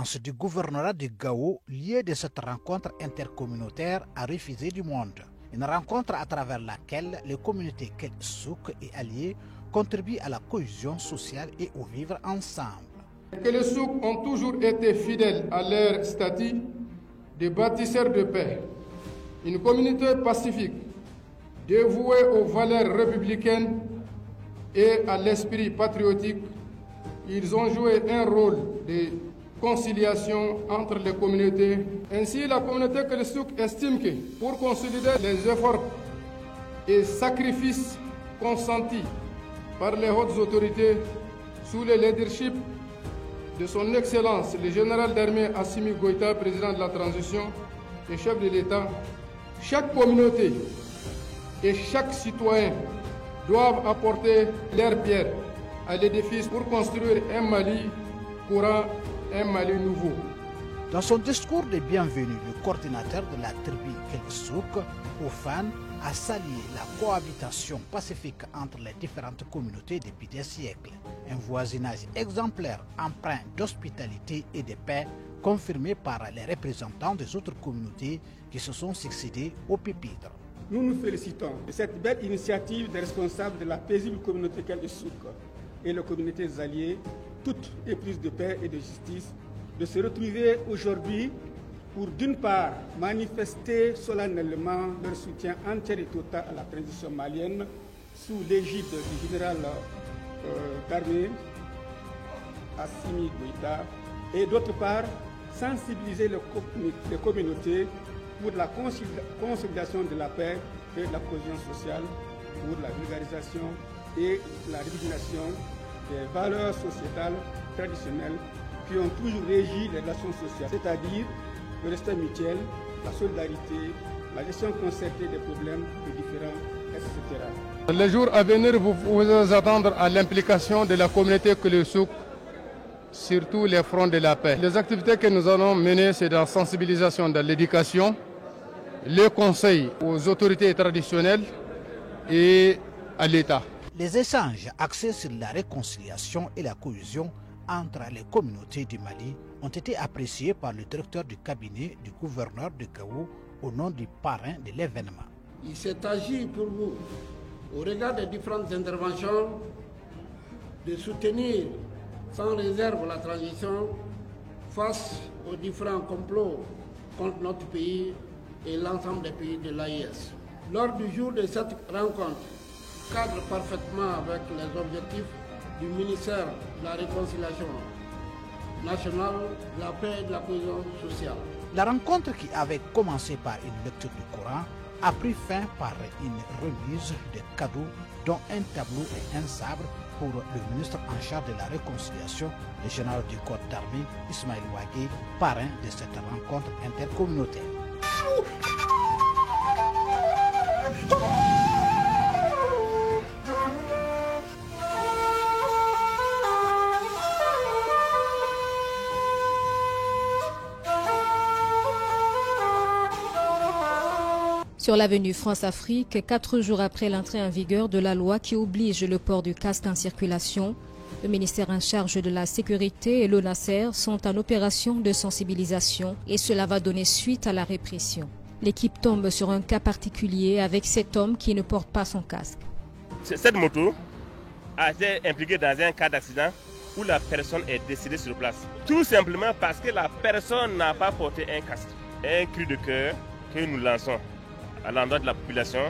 Du gouvernorat de Gao, lieu de cette rencontre intercommunautaire, a refusé du monde. Une rencontre à travers laquelle les communautés Kel Souk et alliés contribuent à la cohésion sociale et au vivre ensemble. Les Kel Souk ont toujours été fidèles à leur statut de bâtisseurs de paix. Une communauté pacifique, dévouée aux valeurs républicaines et à l'esprit patriotique. Ils ont joué un rôle de conciliation entre les communautés. Ainsi, la communauté Kel Souk estime que pour consolider les efforts et sacrifices consentis par les hautes autorités sous le leadership de son Excellence le général d'armée Assimi Goïta, président de la transition et chef de l'État, chaque communauté et chaque citoyen doivent apporter leur pierre à l'édifice pour construire un Mali courant, un Mali nouveau. Dans son discours de bienvenue, le coordinateur de la tribu Kel Souk, Oufan, a salué la cohabitation pacifique entre les différentes communautés depuis des siècles. Un voisinage exemplaire empreint d'hospitalité et de paix, confirmé par les représentants des autres communautés qui se sont succédés au pupitre. Nous nous félicitons de cette belle initiative des responsables de la paisible communauté Kel Souk et les communautés alliées, toutes éprises de paix et de justice, de se retrouver aujourd'hui pour d'une part manifester solennellement leur soutien entier et total à la transition malienne sous l'égide du général d'armée Assimi Goïta et d'autre part sensibiliser les communautés pour la consolidation de la paix et de la cohésion sociale, pour la vulgarisation et la révision des valeurs sociétales traditionnelles qui ont toujours régi les relations sociales, c'est-à-dire le respect mutuel, la solidarité, la gestion concertée des problèmes des différents, etc. Les jours à venir, vous pouvez attendre à l'implication de la communauté Kel Souk sur tous les fronts de la paix. Les activités que nous allons mener, c'est la sensibilisation de l'éducation, le conseil aux autorités traditionnelles et à l'État. Les échanges axés sur la réconciliation et la cohésion entre les communautés du Mali ont été appréciés par le directeur du cabinet du gouverneur de Gao au nom du parrain de l'événement. Il s'est agi pour vous, au regard des différentes interventions, de soutenir sans réserve la transition face aux différents complots contre notre pays et l'ensemble des pays de l'AES. Lors du jour de cette rencontre, cadre parfaitement avec les objectifs du ministère de la Réconciliation nationale, de la paix et de la cohésion sociale. La rencontre, qui avait commencé par une lecture du Coran, a pris fin par une remise de cadeaux, dont un tableau et un sabre pour le ministre en charge de la réconciliation, le général du corps d'armée Ismaël Ouagé, parrain de cette rencontre intercommunautaire. Sur l'avenue France-Afrique, 4 jours après l'entrée en vigueur de la loi qui oblige le port du casque en circulation, le ministère en charge de la sécurité et l'ONASER sont en opération de sensibilisation et cela va donner suite à la répression. L'équipe tombe sur un cas particulier avec cet homme qui ne porte pas son casque. Cette moto a été impliquée dans un cas d'accident où la personne est décédée sur place. Tout simplement parce que la personne n'a pas porté un casque. Un cri de cœur que nous lançons à l'endroit de la population,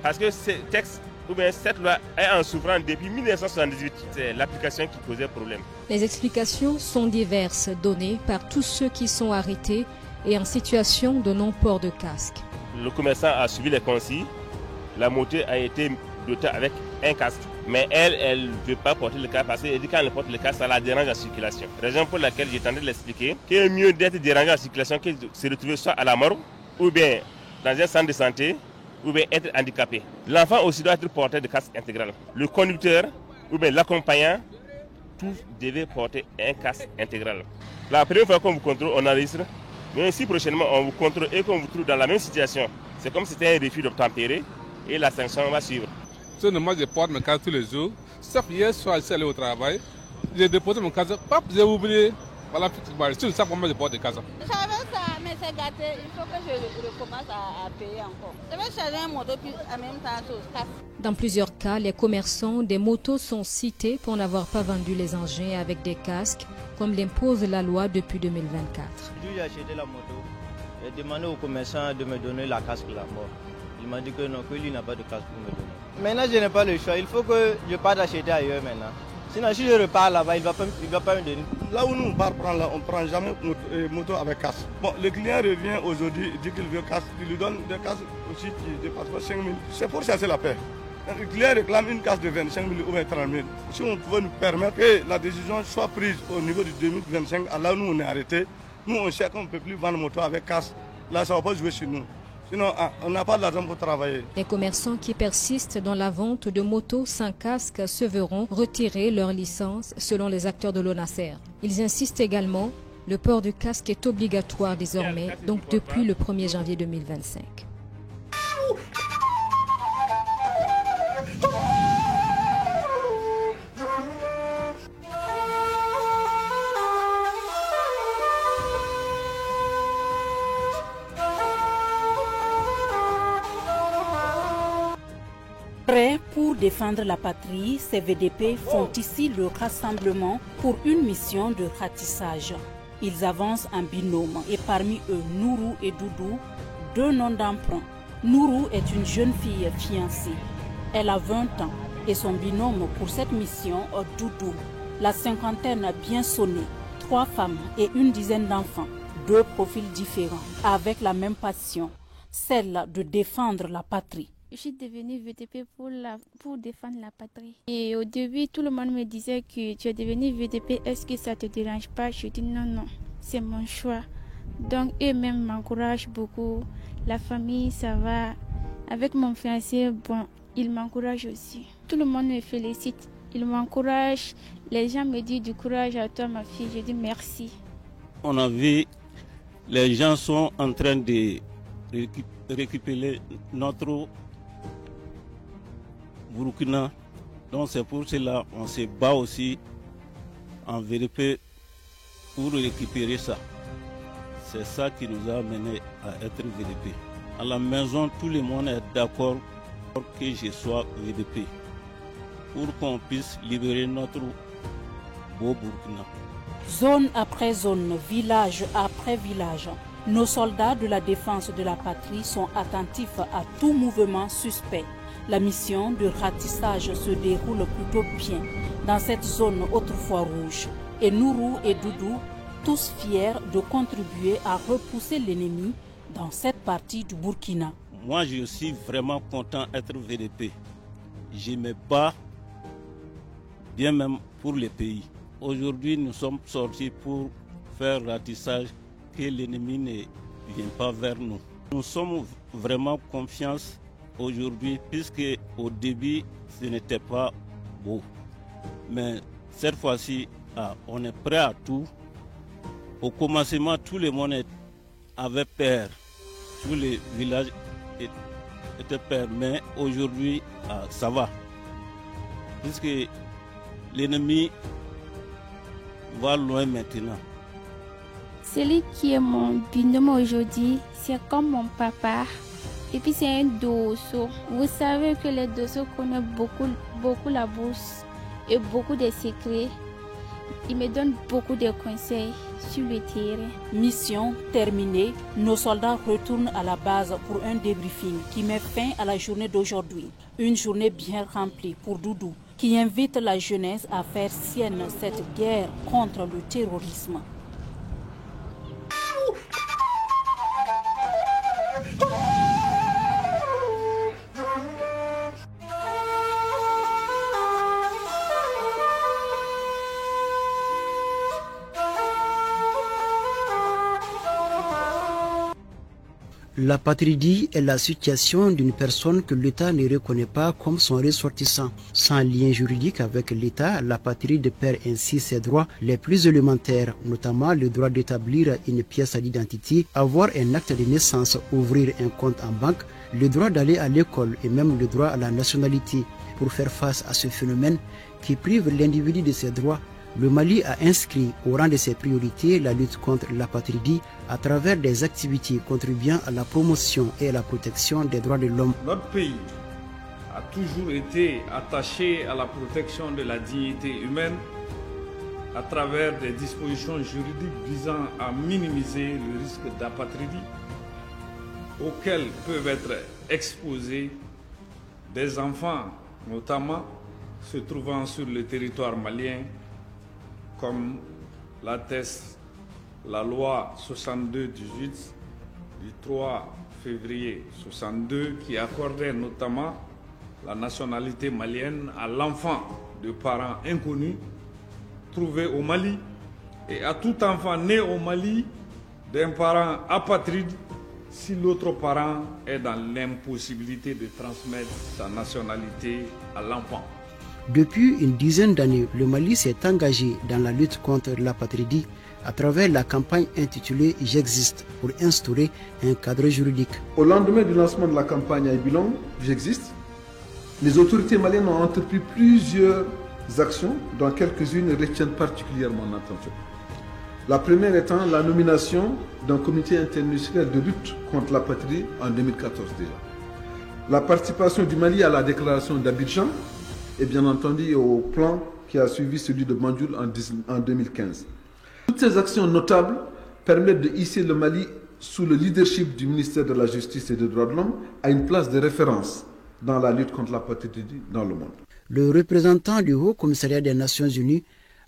parce que ce texte ou bien cette loi est en souffrance depuis 1978. C'est l'application qui posait problème. Les explications sont diverses, données par tous ceux qui sont arrêtés et en situation de non-port de casque. Le commerçant a suivi les consignes, la moto a été dotée avec un casque, mais elle ne veut pas porter le casque parce qu'elle dit que quand elle porte le casque, ça la dérange en circulation. Raison pour laquelle j'ai tenté de l'expliquer qu'il est mieux d'être dérangé en circulation que de se retrouver soit à la mort ou bien dans un centre de santé ou bien être handicapé. L'enfant aussi doit être porteur de casque intégral. Le conducteur ou bien l'accompagnant, tous devaient porter un casque intégral. La première fois qu'on vous contrôle, on enregistre. Mais si prochainement on vous contrôle et qu'on vous trouve dans la même situation, c'est comme si c'était un refus d'obtempérer et la sanction va suivre. Moi, je porte mon casque tous les jours. Sauf hier soir, je suis allé au travail. J'ai déposé mon casque, j'ai oublié. Voilà, c'est ça comment je porte des casques. J'avais ça, mais c'est gâté. Il faut que je recommence à payer encore. Je vais charger un moto puis en même temps au casque. Dans plusieurs cas, les commerçants des motos sont cités pour n'avoir pas vendu les engins avec des casques, comme l'impose la loi depuis 2024. J'ai acheté la moto. J'ai demandé au commerçant de me donner la casque là-bas. Il m'a dit que non, que lui n'a pas de casque pour me donner. Maintenant, je n'ai pas le choix. Il faut que je parte acheter ailleurs maintenant. Sinon, si je repars là-bas, il ne va pas me donner. Là où nous on part prendre, on ne prend jamais notre moto avec casque. Bon, le client revient aujourd'hui, il dit qu'il veut casque. Il lui donne des casques aussi qui dépassent pas 5 000. C'est pour chasser la paix. Le client réclame une casse de 25 000 ou 30 000. Si on pouvait nous permettre que la décision soit prise au niveau du 2025, là où nous on est arrêté, nous on sait qu'on ne peut plus vendre moto avec casque. Là, ça ne va pas jouer sur nous. Sinon, on n'a pas d'argent pour travailler. Les commerçants qui persistent dans la vente de motos sans casque se verront retirer leur licence selon les acteurs de l'ONASER. Ils insistent également, le port du casque est obligatoire désormais, donc depuis le 1er janvier 2025. Prêts pour défendre la patrie, ces VDP font ici le rassemblement pour une mission de ratissage. Ils avancent en binôme et parmi eux Nourou et Doudou, deux noms d'emprunt. Nourou est une jeune fille fiancée. Elle a 20 ans et son binôme pour cette mission, Doudou. La cinquantaine bien sonnée, 3 femmes et une dizaine d'enfants, 2 profils différents, avec la même passion, celle de défendre la patrie. Je suis devenue VDP pour défendre la patrie. Et au début, tout le monde me disait que tu es devenue VDP, est-ce que ça ne te dérange pas? Je dis non, non, c'est mon choix. Donc eux-mêmes m'encouragent beaucoup. La famille, ça va. Avec mon fiancé, bon, il m'encourage aussi. Tout le monde me félicite, il m'encourage. Les gens me disent du courage à toi, ma fille. Je dis merci. On a vu, les gens sont en train de récupérer notre Burkina, donc c'est pour cela qu'on se bat aussi en VDP pour récupérer ça. C'est ça qui nous a amené à être VDP. À la maison, tout le monde est d'accord pour que je sois VDP, pour qu'on puisse libérer notre beau Burkina. Zone après zone, village après village, nos soldats de la défense de la patrie sont attentifs à tout mouvement suspect. La mission de ratissage se déroule plutôt bien dans cette zone autrefois rouge. Et Nourou et Doudou, tous fiers de contribuer à repousser l'ennemi dans cette partie du Burkina. Moi, je suis vraiment content d'être VDP. Je me bats bien même pour le pays. Aujourd'hui, nous sommes sortis pour faire ratissage, que l'ennemi ne vienne pas vers nous. Nous sommes vraiment confiance aujourd'hui, puisque au début, ce n'était pas beau. Mais cette fois-ci, on est prêt à tout. Au commencement, tout le monde avait peur. Tous les villages étaient peur. Mais aujourd'hui, ça va. Puisque l'ennemi va loin maintenant. Celui qui est mon binôme aujourd'hui, c'est comme mon papa. Et puis c'est un dosso. Vous savez que les dossos connaissent beaucoup la bourse et beaucoup de secrets. Il me donne beaucoup de conseils sur le terrain. Mission terminée, nos soldats retournent à la base pour un débriefing qui met fin à la journée d'aujourd'hui. Une journée bien remplie pour Doudou, qui invite la jeunesse à faire sienne cette guerre contre le terrorisme. La patridie est la situation d'une personne que l'État ne reconnaît pas comme son ressortissant. Sans lien juridique avec l'État, la patride perd ainsi ses droits les plus élémentaires, notamment le droit d'établir une pièce d'identité, avoir un acte de naissance, ouvrir un compte en banque, le droit d'aller à l'école et même le droit à la nationalité. Pour faire face à ce phénomène qui prive l'individu de ses droits, Le Mali a inscrit au rang de ses priorités la lutte contre l'apatridie à travers des activités contribuant à la promotion et à la protection des droits de l'homme. Notre pays a toujours été attaché à la protection de la dignité humaine à travers des dispositions juridiques visant à minimiser le risque d'apatridie auxquels peuvent être exposés des enfants, notamment se trouvant sur le territoire malien, comme l'atteste la loi 62-18 du 3 février 62 qui accordait notamment la nationalité malienne à l'enfant de parents inconnus trouvé au Mali et à tout enfant né au Mali d'un parent apatride si l'autre parent est dans l'impossibilité de transmettre sa nationalité à l'enfant. Depuis une dizaine d'années, le Mali s'est engagé dans la lutte contre l'apatridie à travers la campagne intitulée « J'existe » pour instaurer un cadre juridique. Au lendemain du lancement de la campagne à Ibilon, « J'existe », les autorités maliennes ont entrepris plusieurs actions dont quelques-unes retiennent particulièrement l'attention. La première étant la nomination d'un comité interministériel de lutte contre l'apatridie en 2014 déjà. La participation du Mali à la déclaration d'Abidjan et bien entendu au plan qui a suivi celui de Banjul en 2015. Toutes ces actions notables permettent de hisser le Mali sous le leadership du ministère de la Justice et des Droits de l'Homme à une place de référence dans la lutte contre l'apatridie dans le monde. Le représentant du Haut Commissariat des Nations Unies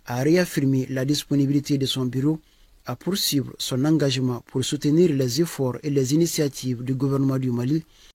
a réaffirmé la disponibilité de son bureau à poursuivre son engagement pour soutenir les efforts et les initiatives du gouvernement du Mali